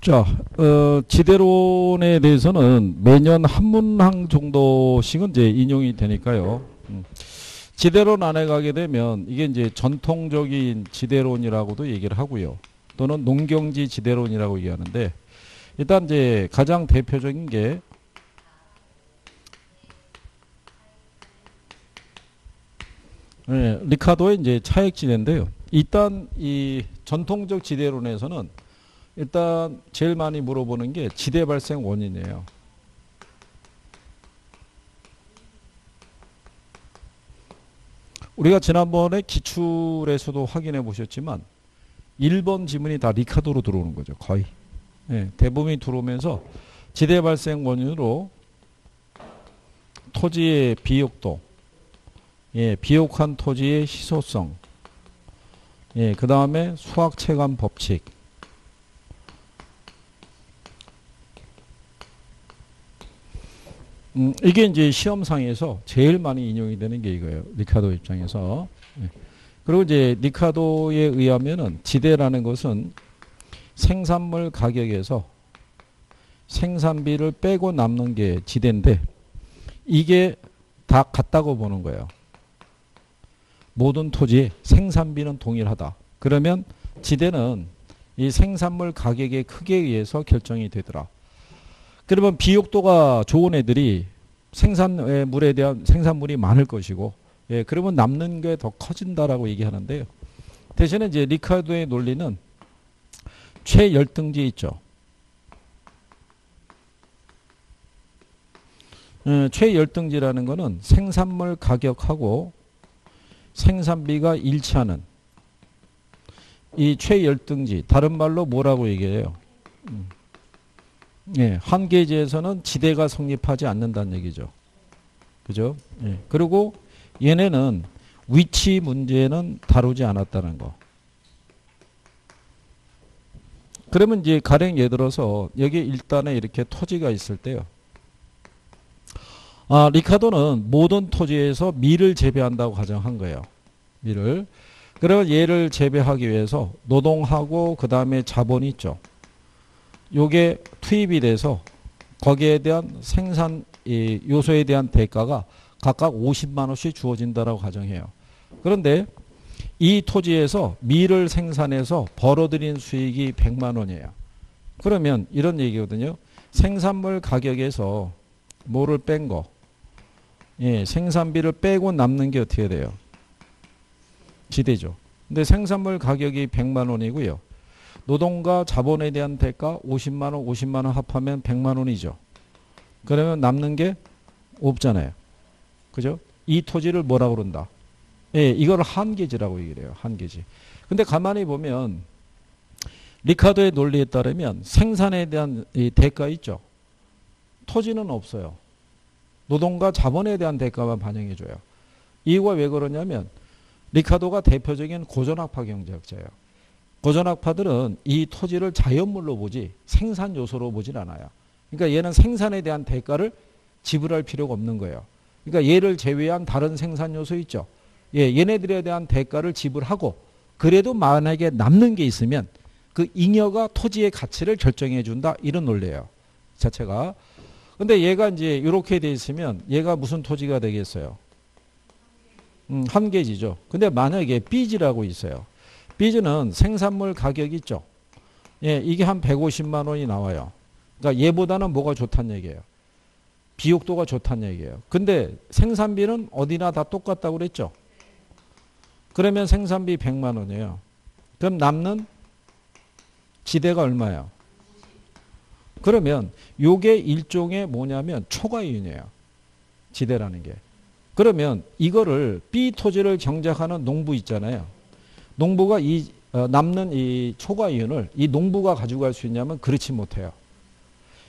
자, 지대론에 대해서는 매년 한 문항 정도씩은 이제 인용이 되니까요. 지대론 안에 가게 되면 이게 이제 전통적인 지대론이라고도 얘기를 하고요. 또는 농경지 지대론이라고 얘기하는데, 일단 이제 가장 대표적인 게 리카도의 이제 차액지대인데요. 일단 이 전통적 지대론에서는 일단 제일 많이 물어보는 게 지대 발생 원인이에요. 우리가 지난번에 기출에서도 확인해 보셨지만 1번 지문이 다 리카도로 들어오는 거죠. 거의. 대부분이 들어오면서 지대 발생 원인으로 토지의 비옥도, 비옥한 토지의 희소성, 그 다음에 수학 체감 법칙, 이게 이제 시험상에서 제일 많이 인용이 되는 게 이거예요. 리카도 입장에서. 그리고 이제 리카도에 의하면은 지대라는 것은 생산물 가격에서 생산비를 빼고 남는 게 지대인데 이게 다 같다고 보는 거예요. 모든 토지의 생산비는 동일하다. 그러면 지대는 이 생산물 가격의 크기에 의해서 결정이 되더라. 그러면 비옥도가 좋은 애들이 생산물에 대한 생산물이 많을 것이고, 그러면 남는 게 더 커진다라고 얘기하는데요. 대신에 이제 리카도의 논리는 최열등지 있죠. 최열등지라는 거는 생산물 가격하고 생산비가 일치하는 이 최열등지, 다른 말로 뭐라고 얘기해요? 한계지에서는 지대가 성립하지 않는다는 얘기죠. 그죠? 그리고 얘네는 위치 문제는 다루지 않았다는 거. 그러면 이제 가령 예를 들어서 여기 일단에 이렇게 토지가 있을 때요. 리카도는 모든 토지에서 밀을 재배한다고 가정한 거예요. 밀을. 그러면 얘를 재배하기 위해서 노동하고 그 다음에 자본이 있죠. 요게 투입이 돼서 거기에 대한 생산 요소에 대한 대가가 각각 50만 원씩 주어진다라고 가정해요. 그런데 이 토지에서 밀을 생산해서 벌어들인 수익이 100만 원이에요. 그러면 이런 얘기거든요. 생산물 가격에서 뭐를 뺀 거? 생산비를 빼고 남는 게 어떻게 돼요? 지대죠. 근데 생산물 가격이 100만 원이고요. 노동과 자본에 대한 대가 50만 원, 50만 원 합하면 100만 원이죠. 그러면 남는 게 없잖아요. 그죠? 이 토지를 뭐라고 그런다? 이걸 한계지라고 얘기를 해요. 한계지. 근데 가만히 보면 리카도의 논리에 따르면 생산에 대한 이 대가 있죠. 토지는 없어요. 노동과 자본에 대한 대가만 반영해줘요. 이유가 왜 그러냐면 리카도가 대표적인 고전학파 경제학자예요. 고전학파들은 이 토지를 자연물로 보지 생산 요소로 보질 않아요. 그러니까 얘는 생산에 대한 대가를 지불할 필요가 없는 거예요. 그러니까 얘를 제외한 다른 생산 요소 있죠. 얘네들에 대한 대가를 지불하고 그래도 만약에 남는 게 있으면 그 잉여가 토지의 가치를 결정해 준다. 이런 논리예요. 자체가. 근데 얘가 이제 이렇게 돼 있으면 얘가 무슨 토지가 되겠어요? 한계지죠. 근데 만약에 삐지라고 있어요. 삐즈는 생산물 가격 있죠. 이게 한 150만 원이 나와요. 그러니까 얘보다는 뭐가 좋다는 얘기예요. 비옥도가 좋다는 얘기예요. 근데 생산비는 어디나 다 똑같다고 그랬죠. 그러면 생산비 100만 원이에요. 그럼 남는 지대가 얼마예요? 그러면 요게 일종의 뭐냐면 초과이윤이에요. 지대라는 게. 그러면 이거를 B 토지를 경작하는 농부 있잖아요. 농부가 남는 이 초과이윤을 이 농부가 가져갈 수 있냐면 그렇지 못해요.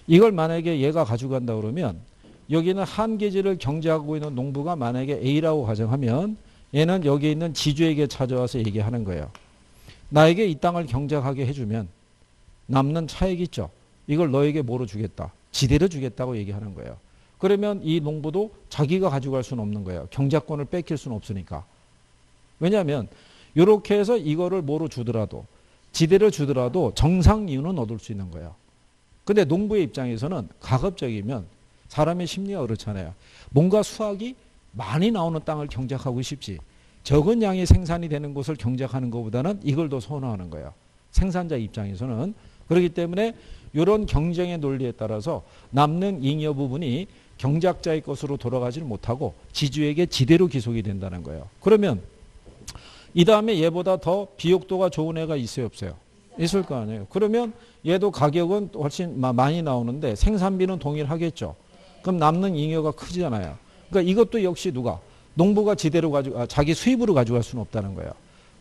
이걸 만약에 얘가 가져간다 그러면 여기는 한계지를 경제하고 있는 농부가 만약에 A라고 가정하면 얘는 여기 있는 지주에게 찾아와서 얘기하는 거예요. 나에게 이 땅을 경작하게 해주면 남는 차익 있죠. 이걸 너에게 뭐로 주겠다. 지대로 주겠다고 얘기하는 거예요. 그러면 이 농부도 자기가 가져갈 수는 없는 거예요. 경작권을 뺏길 수는 없으니까. 왜냐하면 이렇게 해서 이거를 뭐로 주더라도 지대를 주더라도 정상 이윤은 얻을 수 있는 거예요. 근데 농부의 입장에서는 가급적이면 사람의 심리가 그렇잖아요. 뭔가 수확이 많이 나오는 땅을 경작하고 싶지. 적은 양의 생산이 되는 곳을 경작하는 것보다는 이걸 더 선호하는 거예요. 생산자 입장에서는. 그렇기 때문에 이런 경쟁의 논리에 따라서 남는 잉여 부분이 경작자의 것으로 돌아가지를 못하고 지주에게 지대로 기속이 된다는 거예요. 그러면 이 다음에 얘보다 더 비옥도가 좋은 애가 있어요, 없어요? 있을 거 아니에요. 그러면 얘도 가격은 훨씬 많이 나오는데 생산비는 동일하겠죠. 그럼 남는 잉여가 크잖아요. 그러니까 이것도 역시 누가? 농부가 지대로 자기 수입으로 가져갈 수는 없다는 거예요.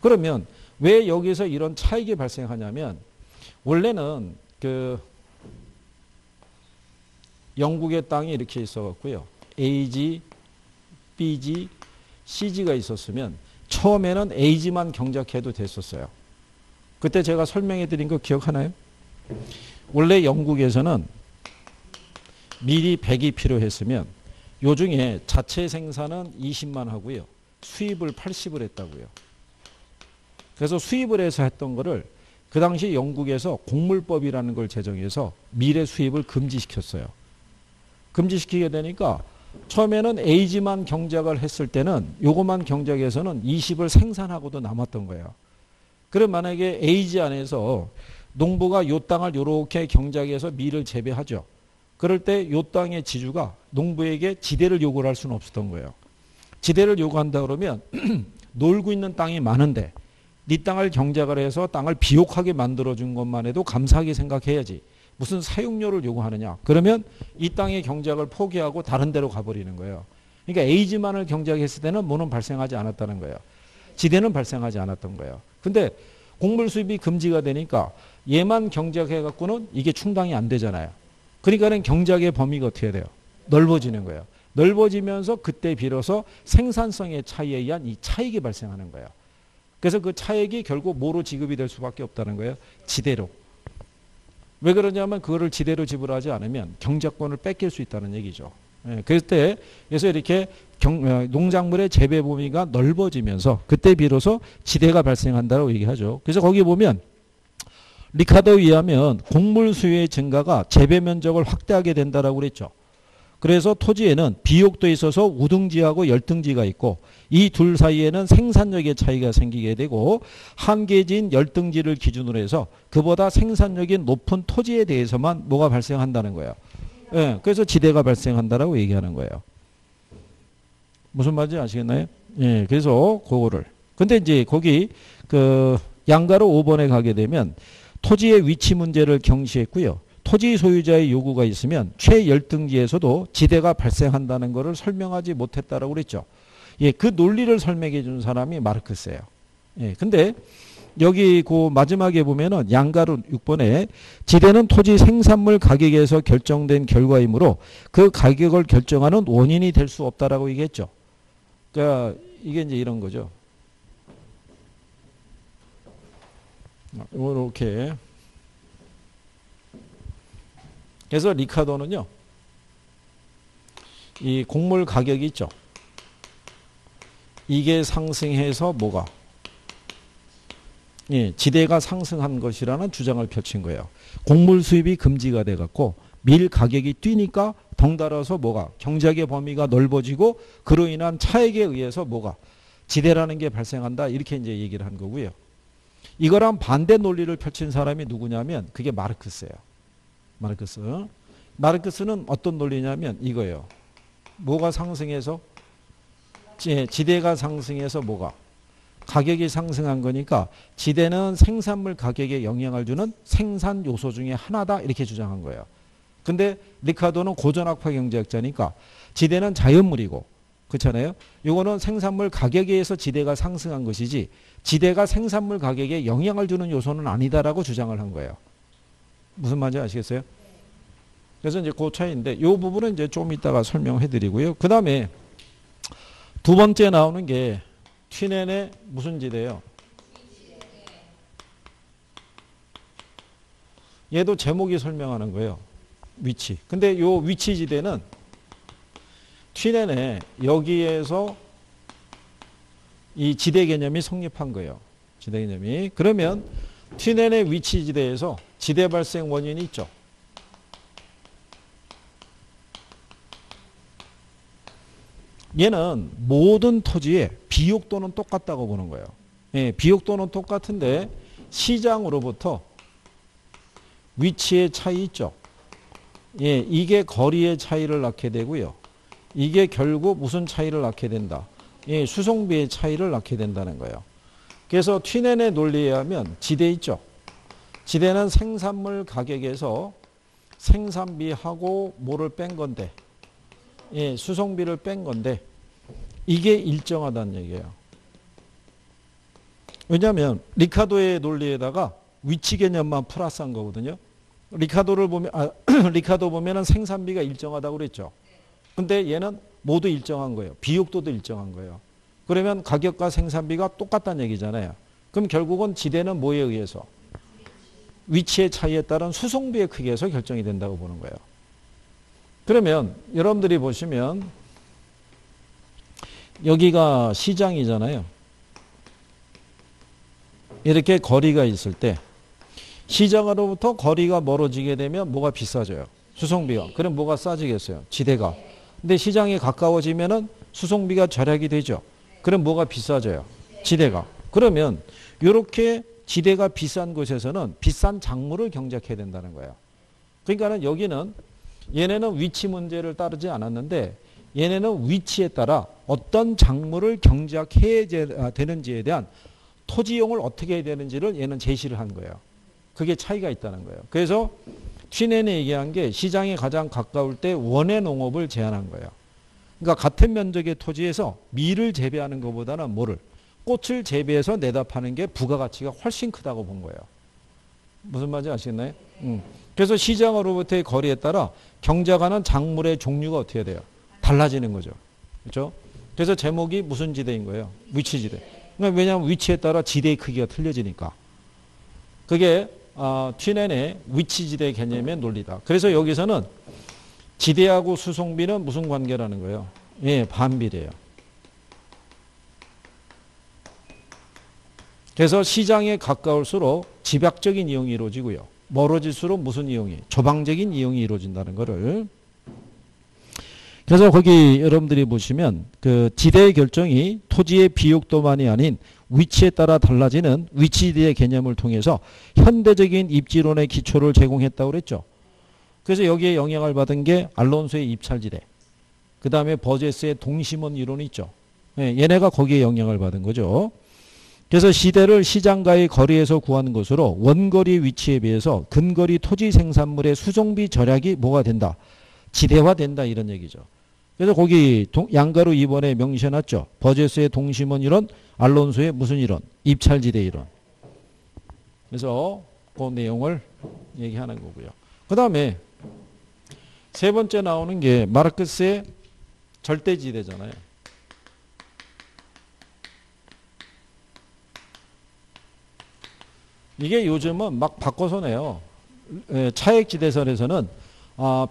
그러면 왜 여기서 이런 차익이 발생하냐면 원래는 그 영국의 땅이 이렇게 있어갖고요. A지, B지, C지가 있었으면 처음에는 A지만 경작해도 됐었어요. 그때 제가 설명해 드린 거 기억하나요? 원래 영국에서는 밀이 100이 필요했으면 요 중에 자체 생산은 20만 하고요. 수입을 80을 했다고요. 그래서 수입을 해서 했던 거를 그 당시 영국에서 곡물법이라는 걸 제정해서 밀의 수입을 금지시켰어요. 금지시키게 되니까 처음에는 A지만 경작을 했을 때는 요것만 경작해서는 20을 생산하고도 남았던 거예요. 그럼 만약에 A지 안에서 농부가 요 땅을 요렇게 경작해서 밀을 재배하죠. 그럴 때 요 땅의 지주가 농부에게 지대를 요구를 할 수는 없었던 거예요. 지대를 요구한다 그러면 놀고 있는 땅이 많은데 네 땅을 경작을 해서 땅을 비옥하게 만들어준 것만 해도 감사하게 생각해야지. 무슨 사용료를 요구하느냐. 그러면 이 땅의 경작을 포기하고 다른 데로 가버리는 거예요. 그러니까 A지만을 경작했을 때는 뭐는 발생하지 않았다는 거예요. 지대는 발생하지 않았던 거예요. 근데 곡물 수입이 금지가 되니까 얘만 경작해갖고는 이게 충당이 안 되잖아요. 그러니까는 경작의 범위가 어떻게 돼요? 넓어지는 거예요. 넓어지면서 그때 비로소 생산성의 차이에 의한 이 차익이 발생하는 거예요. 그래서 그 차익이 결국 뭐로 지급이 될 수밖에 없다는 거예요? 지대로. 왜 그러냐면 그거를 지대로 지불하지 않으면 경작권을 뺏길 수 있다는 얘기죠. 그래서 이렇게 농작물의 재배 범위가 넓어지면서 그때 비로소 지대가 발생한다고 얘기하죠. 그래서 거기 보면 리카도에 의하면 곡물 수요의 증가가 재배 면적을 확대하게 된다라고 그랬죠. 그래서 토지에는 비옥도에 있어서 우등지하고 열등지가 있고 이 둘 사이에는 생산력의 차이가 생기게 되고 한계지인 열등지를 기준으로 해서 그보다 생산력이 높은 토지에 대해서만 뭐가 발생한다는 거예요. 예, 그래서 지대가 발생한다라고 얘기하는 거예요. 무슨 말인지 아시겠나요? 예, 그래서 그거를. 근데 이제 거기 그 양가로 5번에 가게 되면 토지의 위치 문제를 경시했고요. 토지 소유자의 요구가 있으면 최열등지에서도 지대가 발생한다는 것을 설명하지 못했다라고 그랬죠. 예, 그 논리를 설명해 준 사람이 마르크스예요. 예, 근데 여기 그 마지막에 보면은 양가로 6번에 지대는 토지 생산물 가격에서 결정된 결과이므로 그 가격을 결정하는 원인이 될 수 없다라고 얘기했죠. 그러니까 이게 이제 이런 거죠. 이렇게. 그래서 리카도는요, 이 곡물 가격이 있죠. 이게 상승해서 뭐가? 예, 지대가 상승한 것이라는 주장을 펼친 거예요. 곡물 수입이 금지가 돼갖고 밀 가격이 뛰니까 덩달아서 뭐가? 경작의 범위가 넓어지고 그로 인한 차익에 의해서 뭐가? 지대라는 게 발생한다. 이렇게 이제 얘기를 한 거고요. 이거랑 반대 논리를 펼친 사람이 누구냐면 그게 마르크스예요. 마르크스는 어떤 논리냐면 이거예요. 뭐가 상승해서? 지대가 상승해서 뭐가? 가격이 상승한 거니까 지대는 생산물 가격에 영향을 주는 생산 요소 중에 하나다 이렇게 주장한 거예요. 근데 리카도는 고전학파 경제학자니까 지대는 자연물이고 그렇잖아요. 이거는 생산물 가격에 의해서 지대가 상승한 것이지 지대가 생산물 가격에 영향을 주는 요소는 아니다라고 주장을 한 거예요. 무슨 말인지 아시겠어요? 그래서 이제 그 차이인데 이 부분은 이제 좀 이따가 설명해 드리고요. 그 다음에 두 번째 나오는 게 튀넨의 무슨 지대예요? 얘도 제목이 설명하는 거예요. 위치. 근데 요 위치 지대는 튀넨의 여기에서 이 지대 개념이 성립한 거예요. 지대 개념이. 그러면 튀넨의 위치 지대에서 지대 발생 원인이 있죠. 얘는 모든 토지의 비옥도는 똑같다고 보는 거예요. 예, 비옥도는 똑같은데 시장으로부터 위치의 차이 있죠. 예, 이게 거리의 차이를 낳게 되고요. 이게 결국 무슨 차이를 낳게 된다. 예, 수송비의 차이를 낳게 된다는 거예요. 그래서 튀넨의 논리에 하면 지대 있죠. 지대는 생산물 가격에서 생산비하고 뭐를 뺀 건데, 예, 수송비를 뺀 건데 이게 일정하다는 얘기예요. 왜냐하면 리카도의 논리에다가 위치 개념만 플러스한 거거든요. 리카도를 보면 리카도 보면은 생산비가 일정하다고 그랬죠. 근데 얘는 모두 일정한 거예요. 비옥도도 일정한 거예요. 그러면 가격과 생산비가 똑같다는 얘기잖아요. 그럼 결국은 지대는 뭐에 의해서? 위치의 차이에 따른 수송비의 크기에서 결정이 된다고 보는 거예요. 그러면 여러분들이 보시면 여기가 시장이잖아요. 이렇게 거리가 있을 때 시장으로부터 거리가 멀어지게 되면 뭐가 비싸져요? 수송비가. 그럼 뭐가 싸지겠어요? 지대가. 근데 시장이 가까워지면은 수송비가 절약이 되죠. 그럼 뭐가 비싸져요? 지대가. 그러면 이렇게 지대가 비싼 곳에서는 비싼 작물을 경작해야 된다는 거예요. 그러니까는 여기는 얘네는 위치 문제를 따르지 않았는데 얘네는 위치에 따라 어떤 작물을 경작해야 되는지에 대한 토지용을 어떻게 해야 되는지를 얘는 제시를 한 거예요. 그게 차이가 있다는 거예요. 그래서 튀넨이 얘기한 게 시장에 가장 가까울 때 원예 농업을 제한한 거예요. 그러니까 같은 면적의 토지에서 밀을 재배하는 것보다는 뭐를? 꽃을 재배해서 내다 파는 게 부가가치가 훨씬 크다고 본 거예요. 무슨 말인지 아시겠나요? 그래서 시장으로부터의 거리에 따라 경작하는 작물의 종류가 어떻게 돼요? 달라지는 거죠. 그렇죠? 그래서 제목이 무슨 지대인 거예요? 위치지대. 그러니까 왜냐하면 위치에 따라 지대의 크기가 틀려지니까. 그게 튀넨의 위치지대 개념의 논리다. 그래서 여기서는 지대하고 수송비는 무슨 관계라는 거예요? 예, 반비례예요. 그래서 시장에 가까울수록 집약적인 이용이 이루어지고요. 멀어질수록 무슨 이용이? 조방적인 이용이 이루어진다는 거를. 그래서 거기 여러분들이 보시면 그 지대의 결정이 토지의 비옥도만이 아닌 위치에 따라 달라지는 위치지대의 개념을 통해서 현대적인 입지론의 기초를 제공했다고 그랬죠. 그래서 여기에 영향을 받은 게 알론소의 입찰지대, 그 다음에 버제스의 동심원 이론이 있죠. 예, 얘네가 거기에 영향을 받은 거죠. 그래서 시대를 시장과의 거리에서 구하는 것으로 원거리 위치에 비해서 근거리 토지 생산물의 수송비 절약이 뭐가 된다? 지대화된다 이런 얘기죠. 그래서 거기 양가로 2번에 명시해놨죠. 버제스의 동심원 이론, 알론소의 무슨 이론? 입찰지대 이론. 그래서 그 내용을 얘기하는 거고요. 그 다음에 세 번째 나오는 게 마르크스의 절대지대잖아요. 이게 요즘은 막 바꿔서 내요. 차액지대설에서는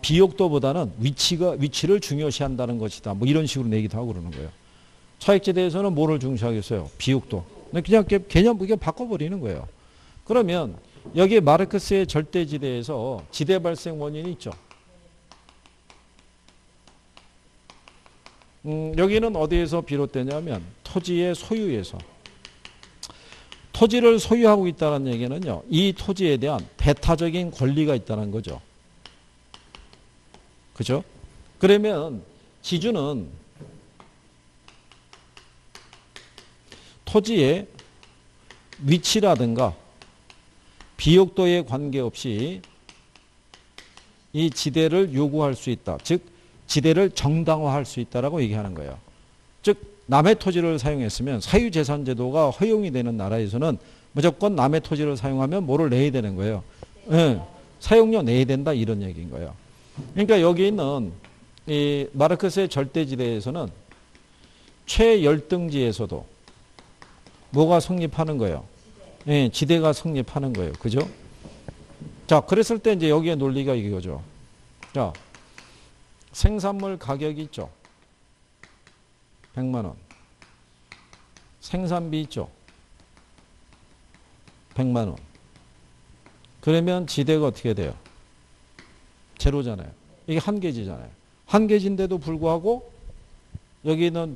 비옥도보다는 위치를 중요시한다는 것이다. 뭐 이런 식으로 내기도 하고 그러는 거예요. 차액지대에서는 뭐를 중시하겠어요? 비옥도. 그냥 개념 그게 바꿔버리는 거예요. 그러면 여기 마르크스의 절대지대에서 지대 발생 원인이 있죠. 여기는 어디에서 비롯되냐면 토지의 소유에서. 토지를 소유하고 있다는 얘기는요. 이 토지에 대한 배타적인 권리가 있다는 거죠. 그죠? 그러면 지주는 토지의 위치라든가 비옥도에 관계없이 이 지대를 요구할 수 있다. 즉 지대를 정당화할 수 있다라고 얘기하는 거예요. 즉 남의 토지를 사용했으면 사유재산제도가 허용이 되는 나라에서는 무조건 남의 토지를 사용하면 뭐를 내야 되는 거예요. 네, 사용료 내야 된다 이런 얘기인 거예요. 그러니까 여기 있는 이 마르크스의 절대지대에서는 최열등지에서도 뭐가 성립하는 거예요? 네, 지대가 성립하는 거예요. 그죠? 자, 그랬을 때 이제 여기에 논리가 이거죠. 자, 생산물 가격이 있죠. 100만 원. 생산비 있죠. 100만 원. 그러면 지대가 어떻게 돼요? 제로잖아요. 이게 한계지잖아요. 한계지인데도 불구하고 여기는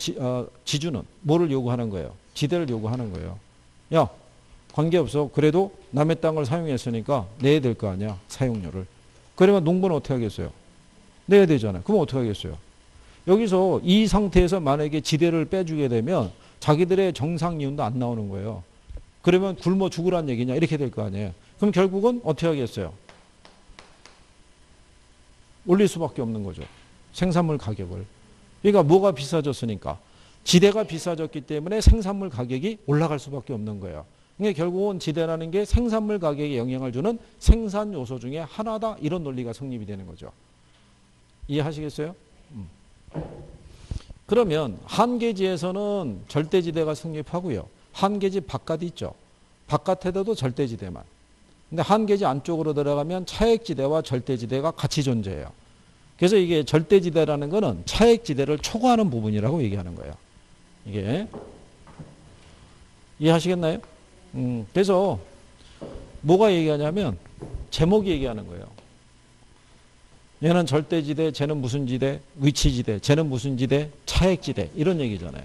지주는 뭐를 요구하는 거예요? 지대를 요구하는 거예요. 야, 관계없어. 그래도 남의 땅을 사용했으니까 내야 될 거 아니야. 사용료를. 그러면 농부는 어떻게 하겠어요? 내야 되잖아요. 그럼 어떻게 하겠어요? 여기서 이 상태에서 만약에 지대를 빼주게 되면 자기들의 정상 이윤도 안 나오는 거예요. 그러면 굶어 죽으란 얘기냐 이렇게 될 거 아니에요. 그럼 결국은 어떻게 하겠어요? 올릴 수밖에 없는 거죠. 생산물 가격을. 그러니까 뭐가 비싸졌으니까 지대가 비싸졌기 때문에 생산물 가격이 올라갈 수밖에 없는 거예요. 그러니까 결국은 지대라는 게 생산물 가격에 영향을 주는 생산 요소 중에 하나다. 이런 논리가 성립이 되는 거죠. 이해하시겠어요? 그러면 한계지에서는 절대지대가 성립하고요. 한계지 바깥이 있죠. 바깥에도 절대지대만. 근데 한계지 안쪽으로 들어가면 차액지대와 절대지대가 같이 존재해요. 그래서 이게 절대지대라는 거는 차액지대를 초과하는 부분이라고 얘기하는 거예요. 이게. 이해하시겠나요? 그래서 뭐가 얘기하냐면 제목이 얘기하는 거예요. 얘는 절대지대, 쟤는 무슨 지대, 위치지대, 쟤는 무슨 지대, 차액지대 이런 얘기잖아요.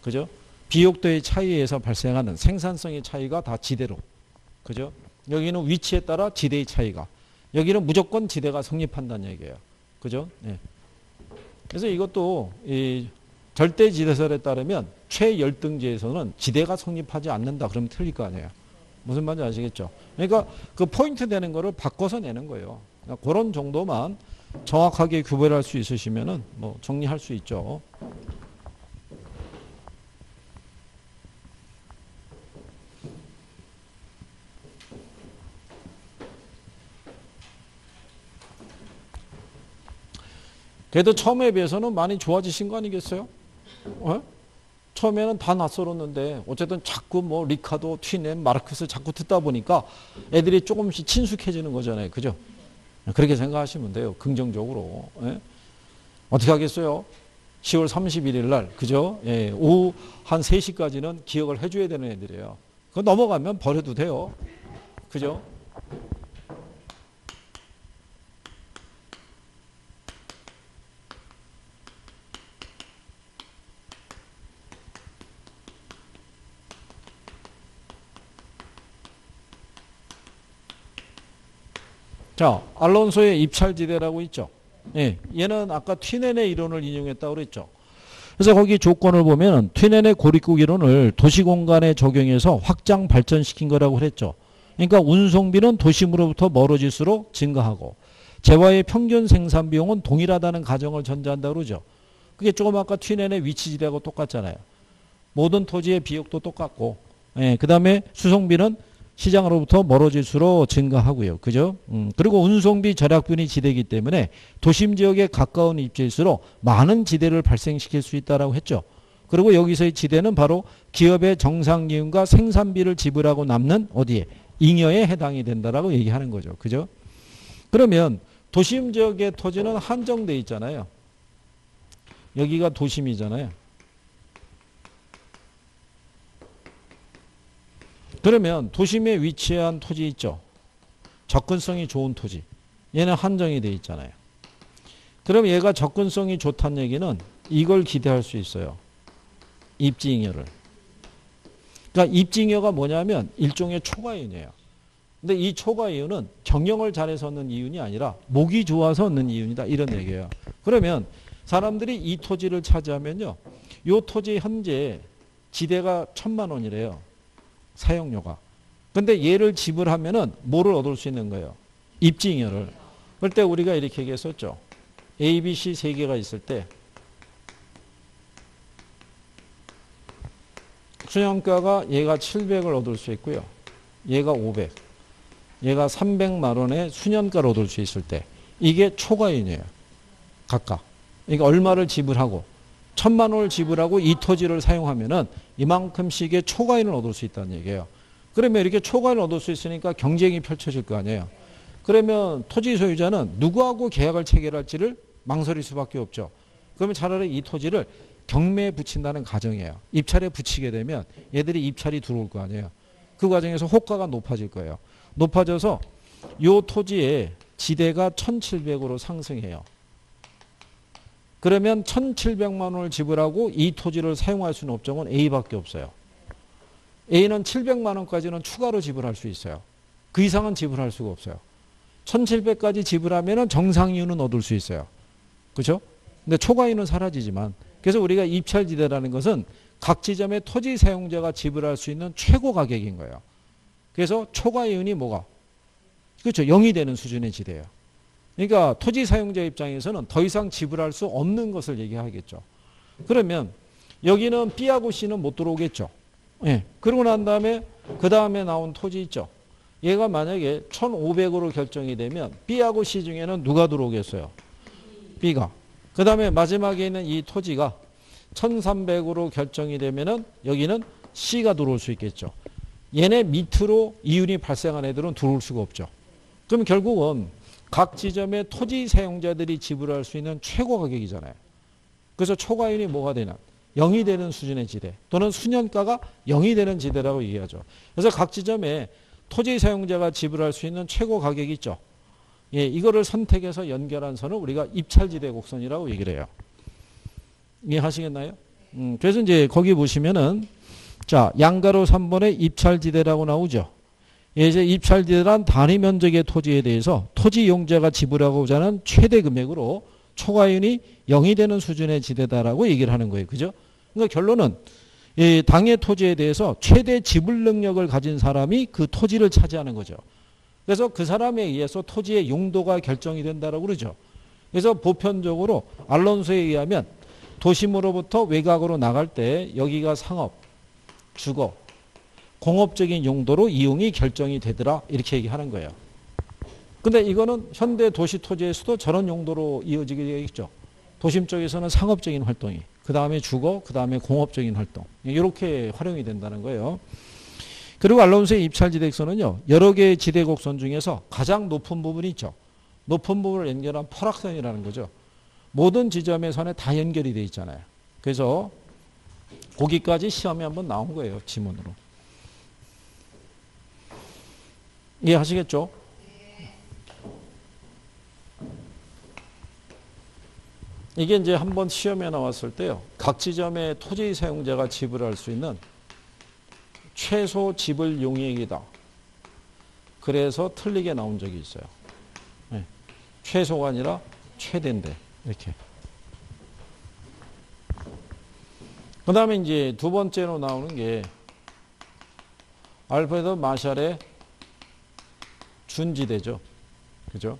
그죠? 비옥도의 차이에서 발생하는 생산성의 차이가 다 지대로. 그죠? 여기는 위치에 따라 지대의 차이가. 여기는 무조건 지대가 성립한다는 얘기예요. 그죠? 네. 그래서 이것도 이 절대지대설에 따르면 최열등지에서는 지대가 성립하지 않는다. 그러면 틀릴 거 아니에요. 무슨 말인지 아시겠죠? 그러니까 그 포인트 되는 거를 바꿔서 내는 거예요. 그러니까 그런 정도만 정확하게 구별할 수 있으시면은 뭐 정리할 수 있죠. 그래도 처음에 비해서는 많이 좋아지신 거 아니겠어요? 처음에는 다 낯설었는데 어쨌든 자꾸 뭐 리카도, 튀넨, 마르크스 자꾸 듣다 보니까 애들이 조금씩 친숙해지는 거잖아요. 그죠? 그렇게 생각하시면 돼요. 긍정적으로. 예? 어떻게 하겠어요? 10월 31일 날, 그죠? 예, 오후 한 3시까지는 기억을 해줘야 되는 애들이에요. 그거 넘어가면 버려도 돼요. 그죠? 자, 알론소의 입찰지대라고 있죠. 예, 얘는 아까 튀넨의 이론을 인용했다고 그랬죠. 그래서 거기 조건을 보면 튀넨의 고립국 이론을 도시공간에 적용해서 확장 발전시킨 거라고 그랬죠. 그러니까 운송비는 도심으로부터 멀어질수록 증가하고 재화의 평균 생산 비용은 동일하다는 가정을 전제한다고 그러죠. 그게 조금 아까 튀넨의 위치지대하고 똑같잖아요. 모든 토지의 비용도 똑같고, 예, 그 다음에 수송비는 시장으로부터 멀어질수록 증가하고요. 그죠? 그리고 운송비 절약분이 지대이기 때문에 도심 지역에 가까운 입지일수록 많은 지대를 발생시킬 수 있다고 했죠. 그리고 여기서의 지대는 바로 기업의 정상이윤과 생산비를 지불하고 남는 어디에? 잉여에 해당이 된다라고 얘기하는 거죠. 그죠? 그러면 도심 지역의 토지는 한정돼 있잖아요. 여기가 도심이잖아요. 그러면 도심에 위치한 토지 있죠. 접근성이 좋은 토지. 얘는 한정이 돼 있잖아요. 그럼 얘가 접근성이 좋다는 얘기는 이걸 기대할 수 있어요. 입지잉여를. 그러니까 입지잉여가 뭐냐면 일종의 초과이윤이에요. 근데 이 초과이윤은 경영을 잘해서 얻는 이윤이 아니라 목이 좋아서 얻는 이윤이다. 이런 얘기예요. 그러면 사람들이 이 토지를 차지하면요. 이 토지 현재 지대가 1,000만 원이래요. 사용료가. 근데 얘를 지불하면은 뭐를 얻을 수 있는 거예요? 입지잉여를. 그럴 때 우리가 이렇게 얘기했었죠. A, B, C 세 개가 있을 때 순영가가 얘가 700을 얻을 수 있고요. 얘가 500. 얘가 300만 원의 순영가를 얻을 수 있을 때 이게 초과이윤이에요. 각각. 그러니까 얼마를 지불하고 1,000만 원을 지불하고 이 토지를 사용하면은 이만큼씩의 초과이윤을 얻을 수 있다는 얘기예요. 그러면 이렇게 초과이윤을 얻을 수 있으니까 경쟁이 펼쳐질 거 아니에요. 그러면 토지 소유자는 누구하고 계약을 체결할지를 망설일 수밖에 없죠. 그러면 차라리 이 토지를 경매에 붙인다는 가정이에요. 입찰에 붙이게 되면 얘들이 입찰이 들어올 거 아니에요. 그 과정에서 호가가 높아질 거예요. 높아져서 이 토지의 지대가 1,700으로 상승해요. 그러면 1,700만 원을 지불하고 이 토지를 사용할 수 있는 업종은 A밖에 없어요. A는 700만 원까지는 추가로 지불할 수 있어요. 그 이상은 지불할 수가 없어요. 1,700까지 지불하면 정상이윤은 얻을 수 있어요. 그렇죠? 근데 초과이윤은 사라지지만, 그래서 우리가 입찰지대라는 것은 각 지점의 토지 사용자가 지불할 수 있는 최고 가격인 거예요. 그래서 초과이윤이 뭐가? 그렇죠. 0이 되는 수준의 지대예요. 그러니까 토지 사용자 입장에서는 더 이상 지불할 수 없는 것을 얘기하겠죠. 그러면 여기는 B하고 C는 못 들어오겠죠. 예. 그러고 난 다음에 그 다음에 나온 토지 있죠. 얘가 만약에 1,500으로 결정이 되면 B하고 C 중에는 누가 들어오겠어요? B가. 그 다음에 마지막에 있는 이 토지가 1,300으로 결정이 되면은 여기는 C가 들어올 수 있겠죠. 얘네 밑으로 이윤이 발생한 애들은 들어올 수가 없죠. 그럼 결국은 각 지점의 토지 사용자들이 지불할 수 있는 최고 가격이잖아요. 그래서 초과이윤이 뭐가 되나? 0이 되는 수준의 지대 또는 수년가가 0이 되는 지대라고 얘기하죠. 그래서 각 지점에 토지 사용자가 지불할 수 있는 최고 가격이 있죠. 예, 이거를 선택해서 연결한 선을 우리가 입찰지대 곡선이라고 얘기를 해요. 이해하시겠나요? 그래서 이제 거기 보시면은 자, 양가로 3번에 입찰지대라고 나오죠. 예, 이제 입찰지대란 단위 면적의 토지에 대해서 토지 이용자가 지불하고자 하는 최대 금액으로 초과이윤이 0이 되는 수준의 지대다라고 얘기를 하는 거예요. 그죠? 그러니까 결론은 이 당의 토지에 대해서 최대 지불 능력을 가진 사람이 그 토지를 차지하는 거죠. 그래서 그 사람에 의해서 토지의 용도가 결정이 된다라고 그러죠. 그래서 보편적으로 알론소에 의하면 도심으로부터 외곽으로 나갈 때 여기가 상업, 주거, 공업적인 용도로 이용이 결정이 되더라 이렇게 얘기하는 거예요. 근데 이거는 현대 도시 토지에서도 저런 용도로 이어지게 되어 있죠. 도심 쪽에서는 상업적인 활동이, 그 다음에 주거, 그 다음에 공업적인 활동 이렇게 활용이 된다는 거예요. 그리고 알론소의 입찰지대선은요. 여러 개의 지대곡선 중에서 가장 높은 부분이 있죠. 높은 부분을 연결한 포락선이라는 거죠. 모든 지점의 선에 다 연결이 되어 있잖아요. 그래서 거기까지 시험에 한번 나온 거예요. 지문으로. 이해하시겠죠? 이게 이제 한번 시험에 나왔을 때요. 각 지점의 토지 사용자가 지불할 수 있는 최소 지불 용액이다. 그래서 틀리게 나온 적이 있어요. 네. 최소가 아니라 최대인데 이렇게. 그 다음에 이제 두 번째로 나오는 게 알프레드 마샬의 준지대죠. 그죠?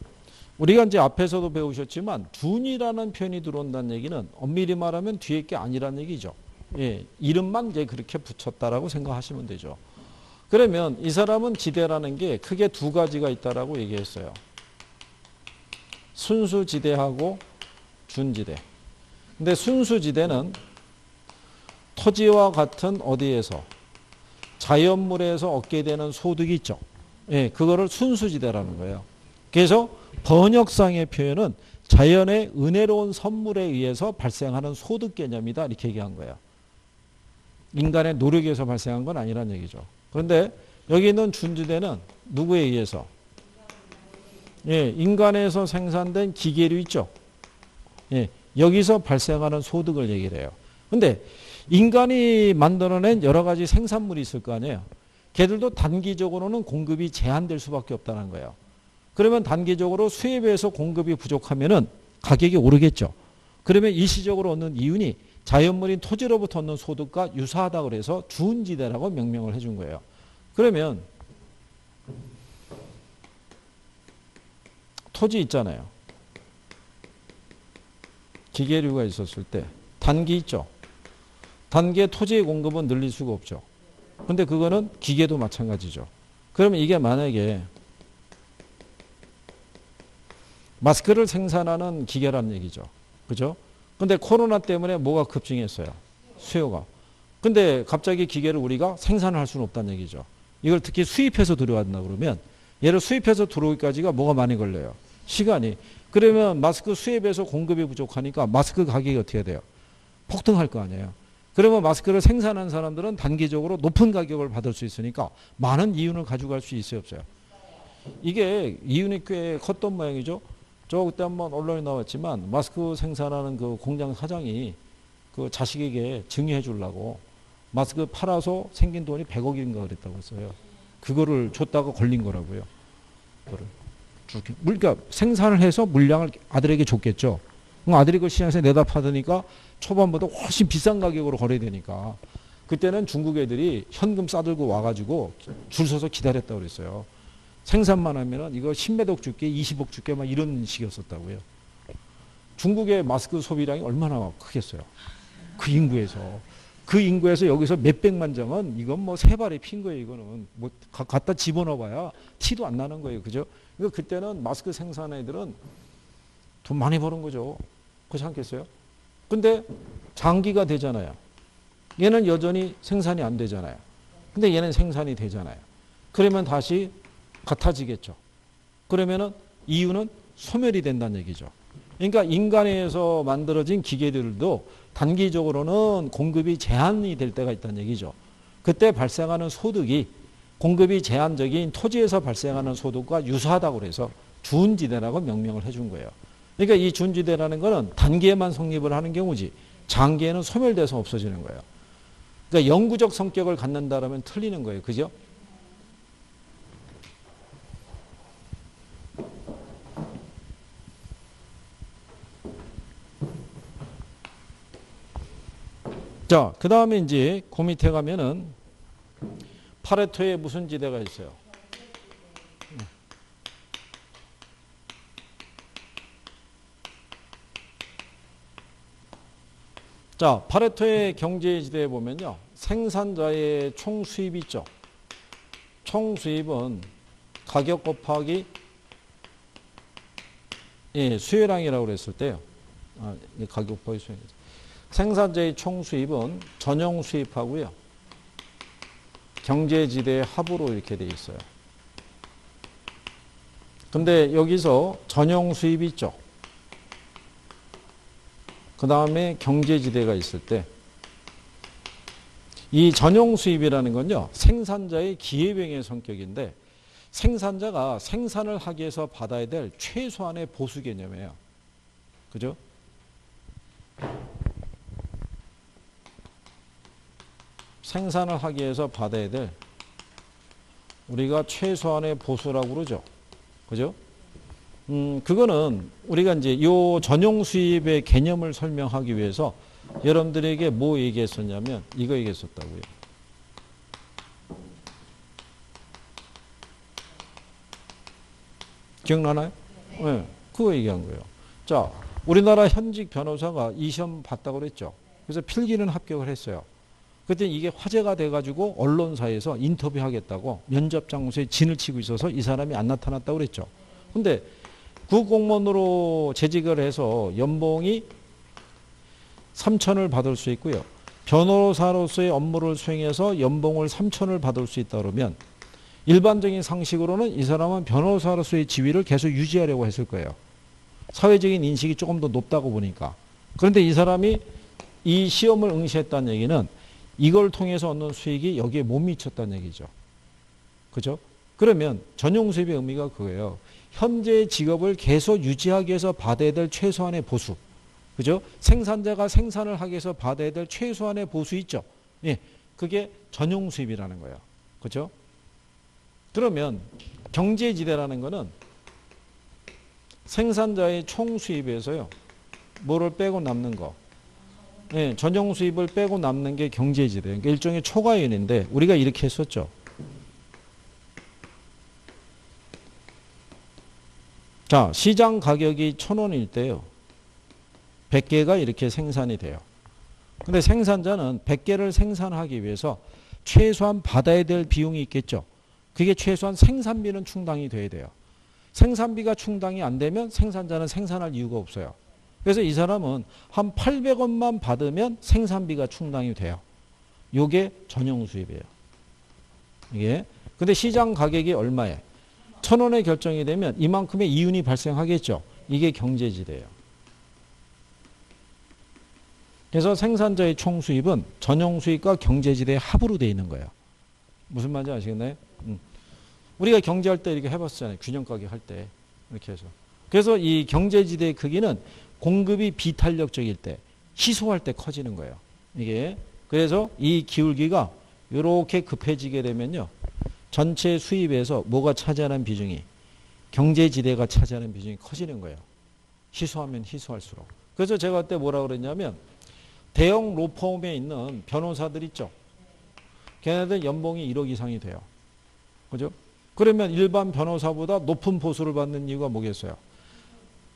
우리가 이제 앞에서도 배우셨지만 둔이라는 표현이 들어온다는 얘기는 엄밀히 말하면 뒤에 게 아니라는 얘기죠. 예, 이름만 이제 그렇게 붙였다라고 생각하시면 되죠. 그러면 이 사람은 지대라는 게 크게 두 가지가 있다라고 얘기했어요. 순수지대하고 준지대. 근데 순수지대는 토지와 같은 어디에서 자연물에서 얻게 되는 소득이 있죠. 예, 그거를 순수지대라는 거예요. 그래서 번역상의 표현은 자연의 은혜로운 선물에 의해서 발생하는 소득 개념이다 이렇게 얘기한 거예요. 인간의 노력에 의해서 발생한 건 아니란 얘기죠. 그런데 여기 있는 준지대는 누구에 의해서? 예, 인간에서 생산된 기계류 있죠. 예, 여기서 발생하는 소득을 얘기를 해요. 근데 인간이 만들어낸 여러 가지 생산물이 있을 거 아니에요. 걔들도 단기적으로는 공급이 제한될 수밖에 없다는 거예요. 그러면 단기적으로 수요에 비해서 공급이 부족하면은 가격이 오르겠죠. 그러면 일시적으로 얻는 이윤이 자연물인 토지로부터 얻는 소득과 유사하다고 그래서 준지대라고 명명을 해준 거예요. 그러면 토지 있잖아요. 기계류가 있었을 때 단기 있죠. 단기에 토지의 공급은 늘릴 수가 없죠. 근데 그거는 기계도 마찬가지죠. 그러면 이게 만약에 마스크를 생산하는 기계라는 얘기죠. 그죠? 근데 코로나 때문에 뭐가 급증했어요? 수요가. 근데 갑자기 기계를 우리가 생산할 수는 없다는 얘기죠. 이걸 특히 수입해서 들어왔나 그러면 얘를 수입해서 들어오기까지가 뭐가 많이 걸려요? 시간이. 그러면 마스크 수입에서 공급이 부족하니까 마스크 가격이 어떻게 돼요? 폭등할 거 아니에요. 그러면 마스크를 생산한 사람들은 단기적으로 높은 가격을 받을 수 있으니까 많은 이윤을 가져갈 수 있어요, 없어요? 이게 이윤이 꽤 컸던 모양이죠. 저 그때 한번 언론에 나왔지만 마스크 생산하는 그 공장 사장이 그 자식에게 증여해 주려고 마스크 팔아서 생긴 돈이 100억인가 그랬다고 했어요. 그거를 줬다가 걸린 거라고요. 그거를. 그러니까 생산을 해서 물량을 아들에게 줬겠죠. 그럼 아들이 그 시장에서 내다 팔으니까 초반보다 훨씬 비싼 가격으로 거래되니까 그때는 중국 애들이 현금 싸들고 와가지고 줄 서서 기다렸다고 그랬어요. 생산만 하면은 이거 10몇억 줄게 20억 줄게 막 이런 식이었었다고요. 중국의 마스크 소비량이 얼마나 크겠어요. 그 인구에서 여기서 몇백만 장은 이건 뭐 세 발에 핀 거예요. 이거는 뭐 갖다 집어넣어봐야 티도 안 나는 거예요. 그죠? 그러니까 그때는 마스크 생산 애들은 돈 많이 버는 거죠. 그렇지 않겠어요? 근데 장기가 되잖아요. 얘는 여전히 생산이 안 되잖아요. 근데 얘는 생산이 되잖아요. 그러면 다시 같아지겠죠. 그러면은 이유는 소멸이 된다는 얘기죠. 그러니까 인간에서 만들어진 기계들도 단기적으로는 공급이 제한이 될 때가 있다는 얘기죠. 그때 발생하는 소득이 공급이 제한적인 토지에서 발생하는 소득과 유사하다고 그래서 준지대라고 명명을 해준 거예요. 그러니까 이 준지대라는 거는 단기에만 성립을 하는 경우지 장기에는 소멸돼서 없어지는 거예요. 그러니까 영구적 성격을 갖는다라면 틀리는 거예요. 그죠? 자, 그 다음에 이제 그 밑에 가면은 파레토에 무슨 지대가 있어요? 자, 파레토의 경제지대에 보면요. 생산자의 총 수입이 있죠. 총 수입은 가격 곱하기 수요량이라고 그랬을 때요. 가격 곱하기 수요량. 생산자의 총 수입은 전용 수입하고요. 경제지대의 합으로 이렇게 돼 있어요. 근데 여기서 전용 수입이 있죠. 그 다음에 경제지대가 있을 때 이 전용 수입이라는 건요. 생산자의 기회병의 성격인데 생산자가 생산을 하기 위해서 받아야 될 최소한의 보수 개념이에요. 그죠? 생산을 하기 위해서 받아야 될 우리가 최소한의 보수라고 그러죠. 그죠? 그거는 우리가 이제 요 전용 수입의 개념을 설명하기 위해서 여러분들에게 뭐 얘기했었냐면 이거 얘기했었다고요. 기억나나요? 네, 그거 얘기한 거예요. 자, 우리나라 현직 변호사가 이 시험 봤다고 그랬죠. 그래서 필기는 합격을 했어요. 그때 이게 화제가 돼가지고 언론사에서 인터뷰하겠다고 면접 장소에 진을 치고 있어서 이 사람이 안 나타났다고 그랬죠. 근데 국공무원으로 재직을 해서 연봉이 3천을 받을 수 있고요. 변호사로서의 업무를 수행해서 연봉을 3천을 받을 수 있다 그러면 일반적인 상식으로는 이 사람은 변호사로서의 지위를 계속 유지하려고 했을 거예요. 사회적인 인식이 조금 더 높다고 보니까. 그런데 이 사람이 이 시험을 응시했다는 얘기는 이걸 통해서 얻는 수익이 여기에 못 미쳤다는 얘기죠. 그죠? 그러면 전용 수입의 의미가 그거예요. 현재의 직업을 계속 유지하기 위해서 받아야 될 최소한의 보수. 그죠? 생산자가 생산을 하기 위해서 받아야 될 최소한의 보수 있죠. 예. 그게 전용 수입이라는 거예요. 그죠? 그러면 경제지대라는 거는 생산자의 총 수입에서요. 뭐를 빼고 남는 거. 예, 전용 수입을 빼고 남는 게 경제지대. 그러니까 일종의 초과연인데 우리가 이렇게 했었죠. 자, 시장 가격이 1,000원일 때요. 100개가 이렇게 생산이 돼요. 근데 생산자는 100개를 생산하기 위해서 최소한 받아야 될 비용이 있겠죠. 그게 최소한 생산비는 충당이 돼야 돼요. 생산비가 충당이 안 되면 생산자는 생산할 이유가 없어요. 그래서 이 사람은 한 800원만 받으면 생산비가 충당이 돼요. 요게 전용 수입이에요. 이게. 근데 시장 가격이 얼마에? 1,000원에 결정이 되면 이만큼의 이윤이 발생하겠죠. 이게 경제지대예요. 그래서 생산자의 총 수입은 전용 수입과 경제지대의 합으로 되어 있는 거예요. 무슨 말인지 아시겠나요? 우리가 경제할 때 이렇게 해봤잖아요. 균형 가격 할 때. 이렇게 해서. 그래서 이 경제지대의 크기는 공급이 비탄력적일 때, 희소할 때 커지는 거예요. 이게. 그래서 이 기울기가 이렇게 급해지게 되면요. 전체 수입에서 뭐가 차지하는 비중이, 경제지대가 차지하는 비중이 커지는 거예요. 희소하면 희소할수록. 그래서 제가 그때 뭐라 그랬냐면, 대형 로펌에 있는 변호사들 있죠. 걔네들 연봉이 1억 이상이 돼요. 그죠? 그러면 일반 변호사보다 높은 보수를 받는 이유가 뭐겠어요?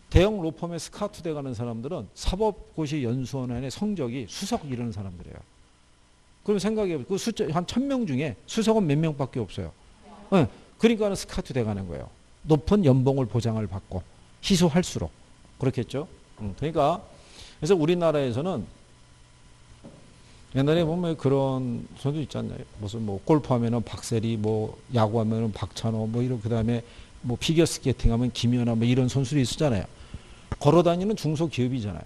대형 로펌에 스카우트 돼 가는 사람들은 사법고시 연수원의 성적이 수석 이러는 사람들이에요. 그럼 생각해보세요. 그 숫자 한 1000명 중에 수석은 몇 명밖에 없어요. 네. 그러니까 스카우트 돼 가는 거예요. 높은 연봉을 보장을 받고 희소할수록. 그렇겠죠? 그러니까 그래서 우리나라에서는 옛날에 보면 그런 선수 있잖아요. 무슨 뭐 골프하면은 박세리, 뭐 야구하면은 박찬호, 뭐 이런 그다음에 뭐 피겨스케이팅하면 김연아, 뭐 이런 선수들이 있었잖아요. 걸어다니는 중소기업이잖아요.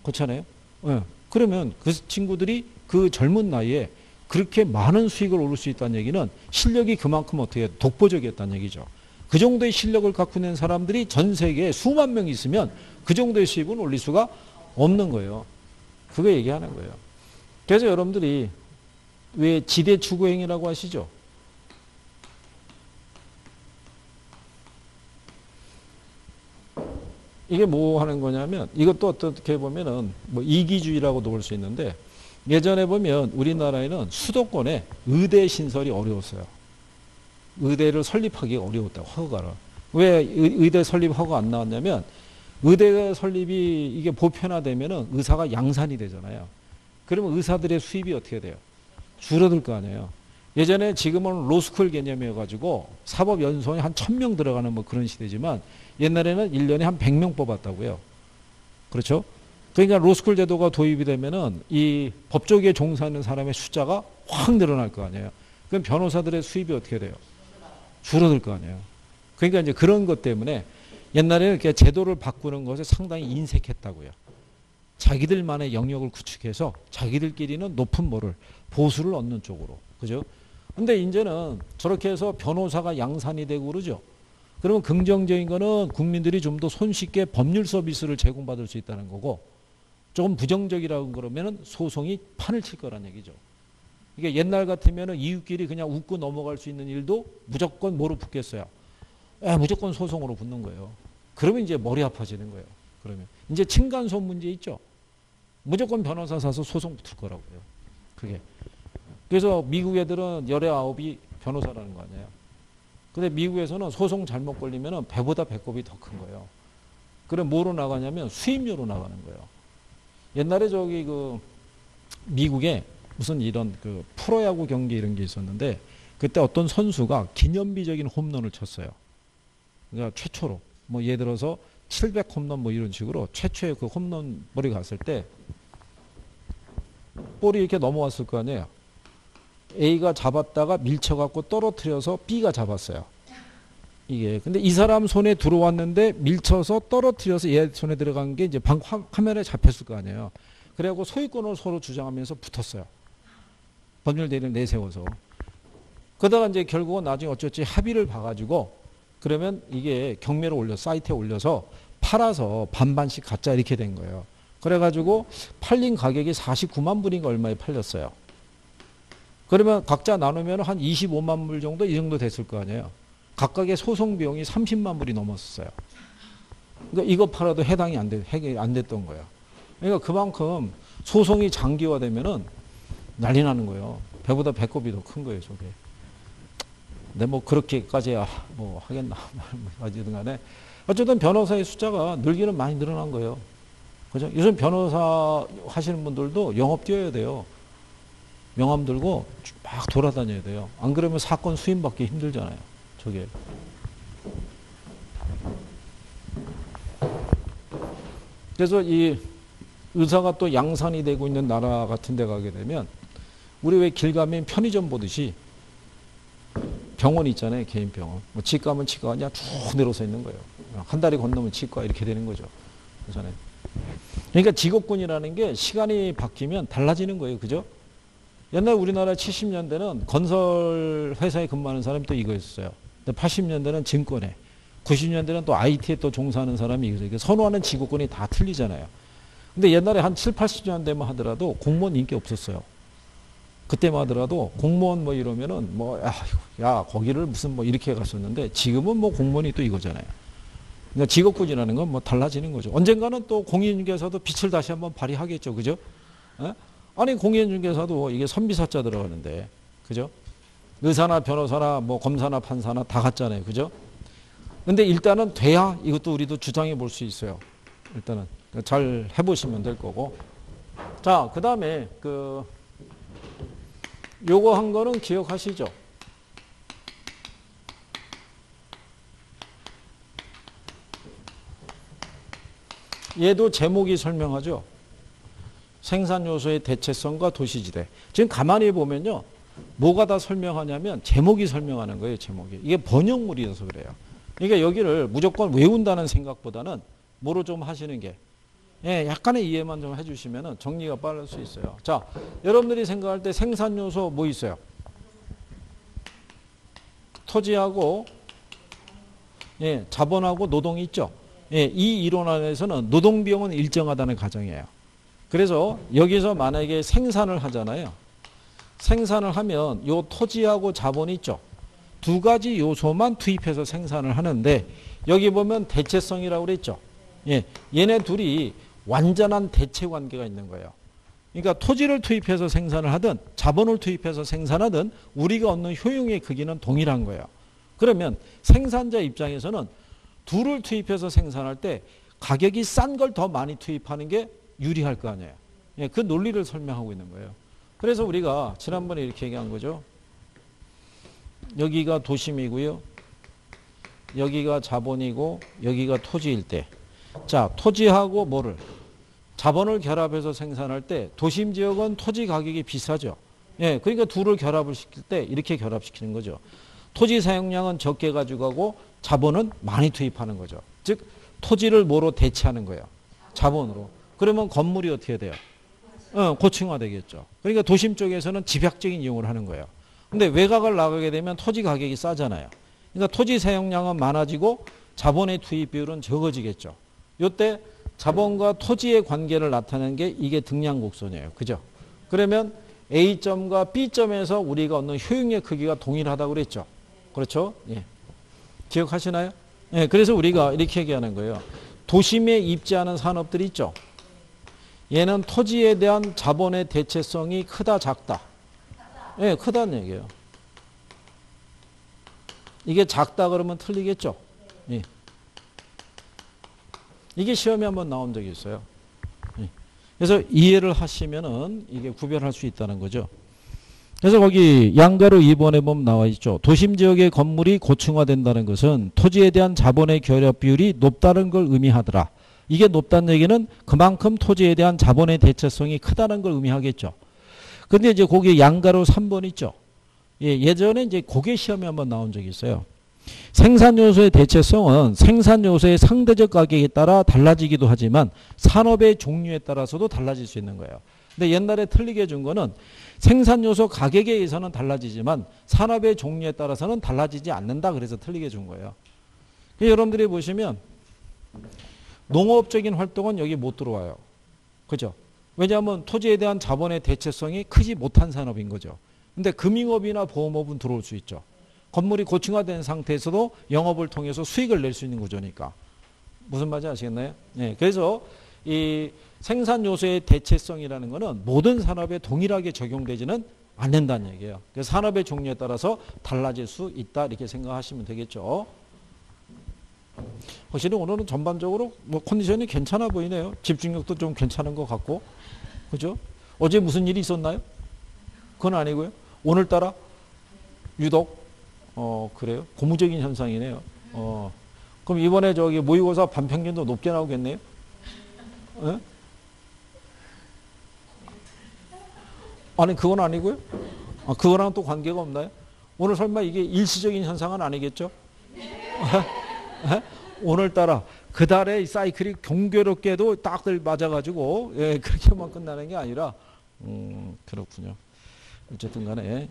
그렇잖아요. 네. 그러면 그 친구들이 그 젊은 나이에 그렇게 많은 수익을 얻을 수 있다는 얘기는 실력이 그만큼 어떻게 독보적이었다는 얘기죠. 그 정도의 실력을 갖고 있는 사람들이 전 세계에 수만 명 있으면 그 정도의 수입은 올릴 수가 없는 거예요. 그거 얘기하는 거예요. 그래서 여러분들이 왜 지대 추구행위라고 하시죠? 이게 뭐 하는 거냐면 이것도 어떻게 보면은 뭐 이기주의라고도 볼 수 있는데 예전에 보면 우리나라에는 수도권에 의대 신설이 어려웠어요. 의대를 설립하기가 어려웠다고 허가를. 왜 의대 설립 허가 안 나왔냐면 의대 설립이 이게 보편화되면은 의사가 양산이 되잖아요. 그러면 의사들의 수입이 어떻게 돼요? 줄어들 거 아니에요. 예전에 지금은 로스쿨 개념이어가지고 사법연수원이 한 1000명 들어가는 뭐 그런 시대지만 옛날에는 1년에 한 100명 뽑았다고요. 그렇죠? 그러니까 로스쿨 제도가 도입이 되면은 이 법조계에 종사하는 사람의 숫자가 확 늘어날 거 아니에요. 그럼 변호사들의 수입이 어떻게 돼요? 줄어들 거 아니에요. 그러니까 이제 그런 것 때문에 옛날에는 이렇게 제도를 바꾸는 것에 상당히 인색했다고요. 자기들만의 영역을 구축해서 자기들끼리는 높은 뭐를 보수를 얻는 쪽으로. 그죠? 근데 이제는 저렇게 해서 변호사가 양산이 되고 그러죠. 그러면 긍정적인 거는 국민들이 좀 더 손쉽게 법률 서비스를 제공받을 수 있다는 거고 조금 부정적이라고 그러면은 소송이 판을 칠 거란 얘기죠. 이게 옛날 같으면은 이웃끼리 그냥 웃고 넘어갈 수 있는 일도 무조건 뭐로 붙겠어요? 무조건 소송으로 붙는 거예요. 그러면 이제 머리 아파지는 거예요. 그러면 이제 층간소음 문제 있죠. 무조건 변호사 사서 소송 붙을 거라고요. 그게. 그래서 미국 애들은 19이 변호사라는 거 아니에요. 근데 미국에서는 소송 잘못 걸리면은 배보다 배꼽이 더 큰 거예요. 그래 뭐로 나가냐면 수임료로 나가는 거예요. 옛날에 저기 그 미국에 무슨 이런 그 프로야구 경기 이런 게 있었는데 그때 어떤 선수가 기념비적인 홈런을 쳤어요. 그러니까 최초로 뭐 예를 들어서 700 홈런 뭐 이런 식으로 최초의 그 홈런 볼이 갔을 때 볼이 이렇게 넘어왔을 거 아니에요. A가 잡았다가 밀쳐갖고 떨어뜨려서 B가 잡았어요. 이게 근데 이 사람 손에 들어왔는데 밀쳐서 떨어뜨려서 얘 손에 들어간 게 이제 카메라에 잡혔을 거 아니에요. 그래갖고 소유권을 서로 주장하면서 붙었어요. 법률 대리를 내세워서. 그러다가 이제 결국은 나중에 어쩌지 합의를 봐가지고 그러면 이게 경매를 사이트에 올려서 팔아서 반반씩 갖자 이렇게 된 거예요. 그래가지고 팔린 가격이 49만 불인가 얼마에 팔렸어요. 그러면 각자 나누면 한 25만 불 정도 이 정도 됐을 거 아니에요. 각각의 소송 비용이 30만 불이 넘었어요. 그러니까 이거 팔아도 해당이 해결이 안 됐던 거예요. 그러니까 그만큼 소송이 장기화되면은 난리 나는 거예요. 배보다 배꼽이 더 큰 거예요, 저게. 근데 뭐 그렇게까지야 뭐 하겠나 어쨌든 간에 어쨌든 변호사의 숫자가 늘기는 많이 늘어난 거예요. 그죠? 요즘 변호사 하시는 분들도 영업 뛰어야 돼요. 명함 들고 막 돌아다녀야 돼요. 안 그러면 사건 수임받기 힘들잖아요. 저게. 그래서 이 의사가 또 양산이 되고 있는 나라 같은 데 가게 되면 우리 왜 길 가면 편의점 보듯이 병원 있잖아요. 개인 병원. 뭐 치과면 치과가 그냥 쭉 내려서 있는 거예요. 한 다리 건너면 치과 이렇게 되는 거죠. 그렇잖아요. 그러니까 직업군이라는 게 시간이 바뀌면 달라지는 거예요. 그죠? 옛날 우리나라 70년대는 건설 회사에 근무하는 사람이 또 이거였어요. 80년대는 증권에, 90년대는 또 IT에 또 종사하는 사람이 있어요. 선호하는 직업군이 다 틀리잖아요. 근데 옛날에 한 7, 80년대만 하더라도 공무원 인기 없었어요. 그때만 하더라도 공무원 뭐 이러면은 뭐, 야, 거기를 무슨 뭐 이렇게 갔었는데 지금은 뭐 공무원이 또 이거잖아요. 그러니까 직업군이라는 건 뭐 달라지는 거죠. 언젠가는 또 공인중개사도 빛을 다시 한번 발휘하겠죠. 그죠? 에? 아니, 공인중개사도 이게 선비사자 들어가는데, 그죠? 의사나 변호사나 뭐 검사나 판사나 다 같잖아요. 그죠? 근데 일단은 돼야 이것도 우리도 주장해 볼 수 있어요. 일단은. 잘 해보시면 될 거고. 자, 그 다음에 요거 한 거는 기억하시죠? 얘도 제목이 설명하죠. 생산 요소의 대체성과 도시지대. 지금 가만히 보면요. 뭐가 다 설명하냐면 제목이 설명하는 거예요. 제목이. 이게 번역물이어서 그래요. 그러니까 여기를 무조건 외운다는 생각보다는 뭐로 좀 하시는 게 약간의 이해만 좀 해주시면 정리가 빠를 수 있어요. 자, 여러분들이 생각할 때 생산 요소 뭐 있어요? 토지하고 자본하고 노동이 있죠. 이 이론 안에서는 노동 비용은 일정하다는 가정이에요. 그래서 여기서 만약에 생산을 하잖아요. 생산을 하면 요 토지하고 자본이 있죠. 두 가지 요소만 투입해서 생산을 하는데 여기 보면 대체성이라고 그랬죠. 얘네 둘이 완전한 대체 관계가 있는 거예요. 그러니까 토지를 투입해서 생산을 하든 자본을 투입해서 생산하든 우리가 얻는 효용의 크기는 동일한 거예요. 그러면 생산자 입장에서는 둘을 투입해서 생산할 때 가격이 싼 걸 더 많이 투입하는 게 유리할 거 아니에요. 그 논리를 설명하고 있는 거예요. 그래서 우리가 지난번에 이렇게 얘기한 거죠. 여기가 도심이고요. 여기가 자본이고 여기가 토지일 때. 자, 토지하고 뭐를? 자본을 결합해서 생산할 때 도심 지역은 토지 가격이 비싸죠. 그러니까 둘을 결합을 시킬 때 이렇게 결합시키는 거죠. 토지 사용량은 적게 가지고 가고 자본은 많이 투입하는 거죠. 즉 토지를 뭐로 대체하는 거예요? 자본으로. 그러면 건물이 어떻게 돼요? 고층화되겠죠. 그러니까 도심 쪽에서는 집약적인 이용을 하는 거예요. 근데 외곽을 나가게 되면 토지 가격이 싸잖아요. 그러니까 토지 사용량은 많아지고 자본의 투입 비율은 적어지겠죠. 이때 자본과 토지의 관계를 나타내는 게 이게 등량곡선이에요. 그죠? 그러면 A점과 B점에서 우리가 얻는 효용의 크기가 동일하다고 그랬죠. 그렇죠? 기억하시나요? 그래서 우리가 이렇게 얘기하는 거예요. 도심에 입지하는 산업들이 있죠. 얘는 토지에 대한 자본의 대체성이 크다, 작다? 크다는 얘기예요. 이게 작다 그러면 틀리겠죠? 이게 시험에 한번 나온 적이 있어요. 그래서 이해를 하시면은 이게 구별할 수 있다는 거죠. 그래서 거기 양가로 2번에 보면 나와 있죠. 도심 지역의 건물이 고층화된다는 것은 토지에 대한 자본의 결합 비율이 높다는 걸 의미하더라. 이게 높다는 얘기는 그만큼 토지에 대한 자본의 대체성이 크다는 걸 의미하겠죠. 근데 이제 거기 양가로 3번 있죠. 예전에 이제 고개 시험에 한번 나온 적이 있어요. 생산 요소의 대체성은 생산 요소의 상대적 가격에 따라 달라지기도 하지만 산업의 종류에 따라서도 달라질 수 있는 거예요. 근데 옛날에 틀리게 준 거는 생산 요소 가격에 의해서는 달라지지만 산업의 종류에 따라서는 달라지지 않는다. 그래서 틀리게 준 거예요. 여러분들이 보시면 농업적인 활동은 여기 못 들어와요. 그죠? 왜냐하면 토지에 대한 자본의 대체성이 크지 못한 산업인 거죠. 근데 금융업이나 보험업은 들어올 수 있죠. 건물이 고층화된 상태에서도 영업을 통해서 수익을 낼 수 있는 구조니까. 무슨 말인지 아시겠나요? 그래서 이 생산 요소의 대체성이라는 것은 모든 산업에 동일하게 적용되지는 않는다는 얘기예요. 그래서 산업의 종류에 따라서 달라질 수 있다 이렇게 생각하시면 되겠죠. 확실히 오늘은 전반적으로 뭐 컨디션이 괜찮아 보이네요. 집중력도 좀 괜찮은 것 같고, 그죠? 어제 무슨 일이 있었나요? 그건 아니고요. 오늘따라 유독 그래요? 고무적인 현상이네요. 그럼 이번에 저기 모의고사 반평균도 높게 나오겠네요? 에? 아니 그건 아니고요. 그거랑 또 관계가 없나요? 오늘 설마 이게 일시적인 현상은 아니겠죠? 오늘따라 그달의 사이클이 경교롭게도 딱들 맞아가지고 그렇게만 끝나는 게 아니라 그렇군요. 어쨌든 간에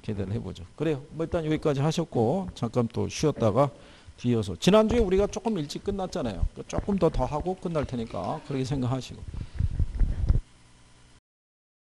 기대를 해보죠. 그래요. 뭐 일단 여기까지 하셨고 잠깐 또 쉬었다가 비요소. 지난주에 우리가 조금 일찍 끝났잖아요. 조금 더 하고 끝날 테니까 그렇게 생각하시고.